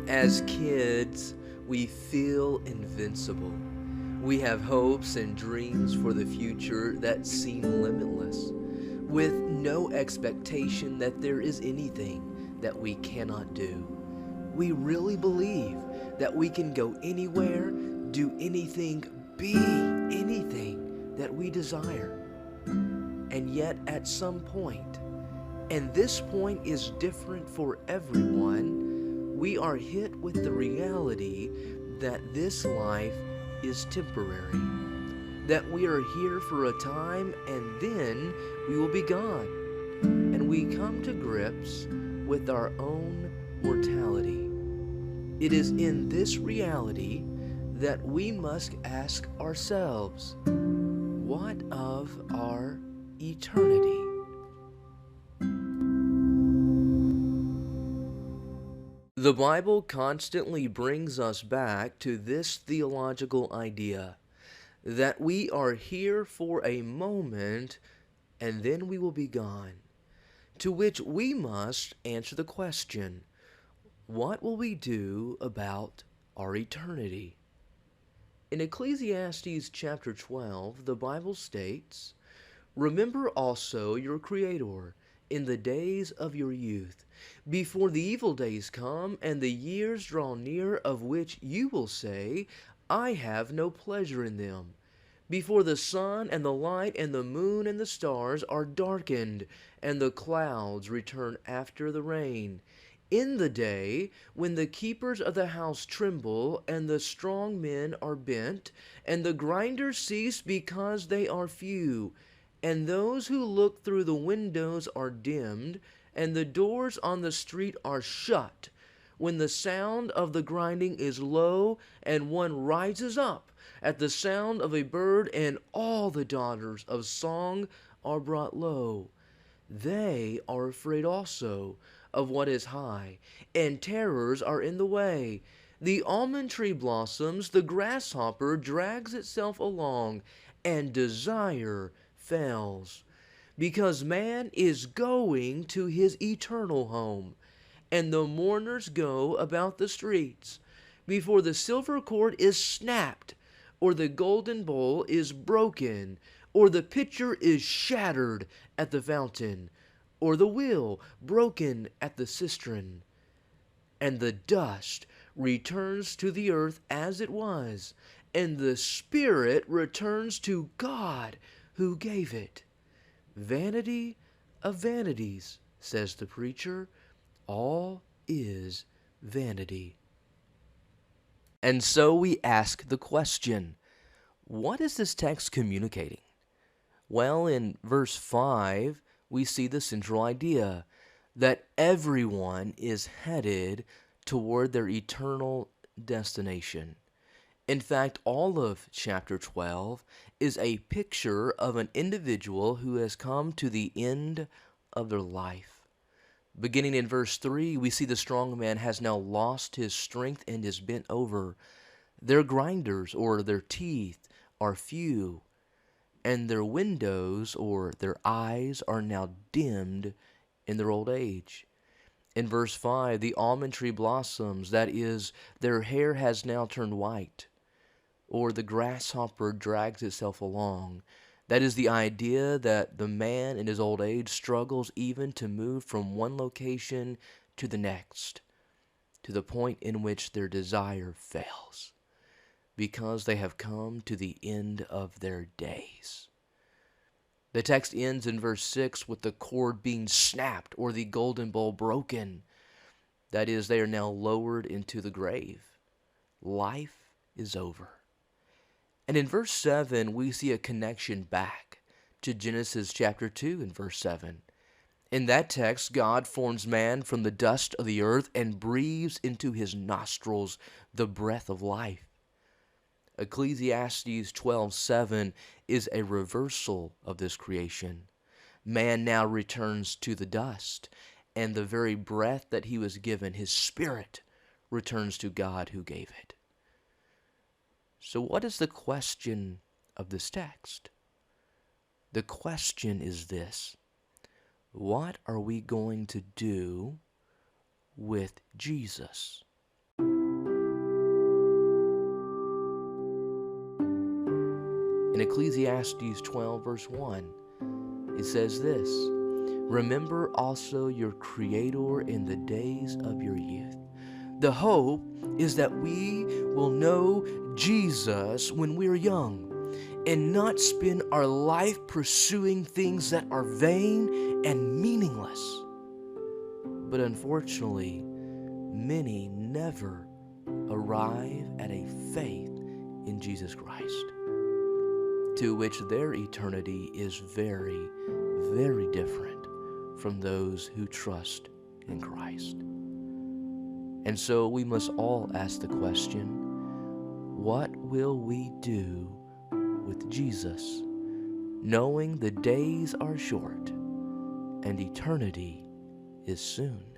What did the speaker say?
As kids, we feel invincible. We have hopes and dreams for the future that seem limitless, with no expectation that there is anything that we cannot do. We really believe that we can go anywhere, do anything, be anything that we desire. And yet, at some point, and this point is different for everyone, we are hit with the reality that this life is temporary, that we are here for a time and then we will be gone, and we come to grips with our own mortality. It is in this reality that we must ask ourselves, what of our eternity? The Bible constantly brings us back to this theological idea that we are here for a moment and then we will be gone, to which we must answer the question, what will we do about our eternity? In Ecclesiastes chapter 12, the Bible states, "Remember also your Creator in the days of your youth, before the evil days come and the years draw near, of which you will say, I have no pleasure in them. Before the sun and the light and the moon and the stars are darkened, and the clouds return after the rain. In the day when the keepers of the house tremble, and the strong men are bent, and the grinders cease because they are few, and those who look through the windows are dimmed, and the doors on the street are shut, when the sound of the grinding is low, and one rises up at the sound of a bird, and all the daughters of song are brought low. They are afraid also of what is high, and terrors are in the way. The almond tree blossoms, the grasshopper drags itself along, and desire fails, because man is going to his eternal home, and the mourners go about the streets. Before the silver cord is snapped, or the golden bowl is broken, or the pitcher is shattered at the fountain, or the wheel broken at the cistern, and the dust returns to the earth as it was, and the spirit returns to God who gave it. Vanity of vanities, says the preacher, all is vanity." And so we ask the question, what is this text communicating? Well, in verse 5, we see the central idea that everyone is headed toward their eternal destination. In fact, all of chapter 12 is a picture of an individual who has come to the end of their life. Beginning in verse 3, we see the strong man has now lost his strength and is bent over. Their grinders, or their teeth, are few, and their windows, or their eyes, are now dimmed in their old age. In verse 5, the almond tree blossoms, that is, their hair has now turned white, or the grasshopper drags itself along. That is the idea that the man in his old age struggles even to move from one location to the next, to the point in which their desire fails, because they have come to the end of their days. The text ends in verse 6 with the cord being snapped, or the golden bowl broken. That is, they are now lowered into the grave. Life is over. And in verse 7, we see a connection back to Genesis chapter 2 in verse 7. In that text, God forms man from the dust of the earth and breathes into his nostrils the breath of life. Ecclesiastes 12:7 is a reversal of this creation. Man now returns to the dust, and the very breath that he was given, his spirit, returns to God who gave it. So what is the question of this text? The question is this: what are we going to do with Jesus? In Ecclesiastes 12, verse 1, it says this: "Remember also your Creator in the days of your youth." The hope is that we will know Jesus when we're young and not spend our life pursuing things that are vain and meaningless. But unfortunately, many never arrive at a faith in Jesus Christ, to which their eternity is very, very different from those who trust in Christ. And so we must all ask the question, what will we do with Jesus, knowing the days are short and eternity is soon?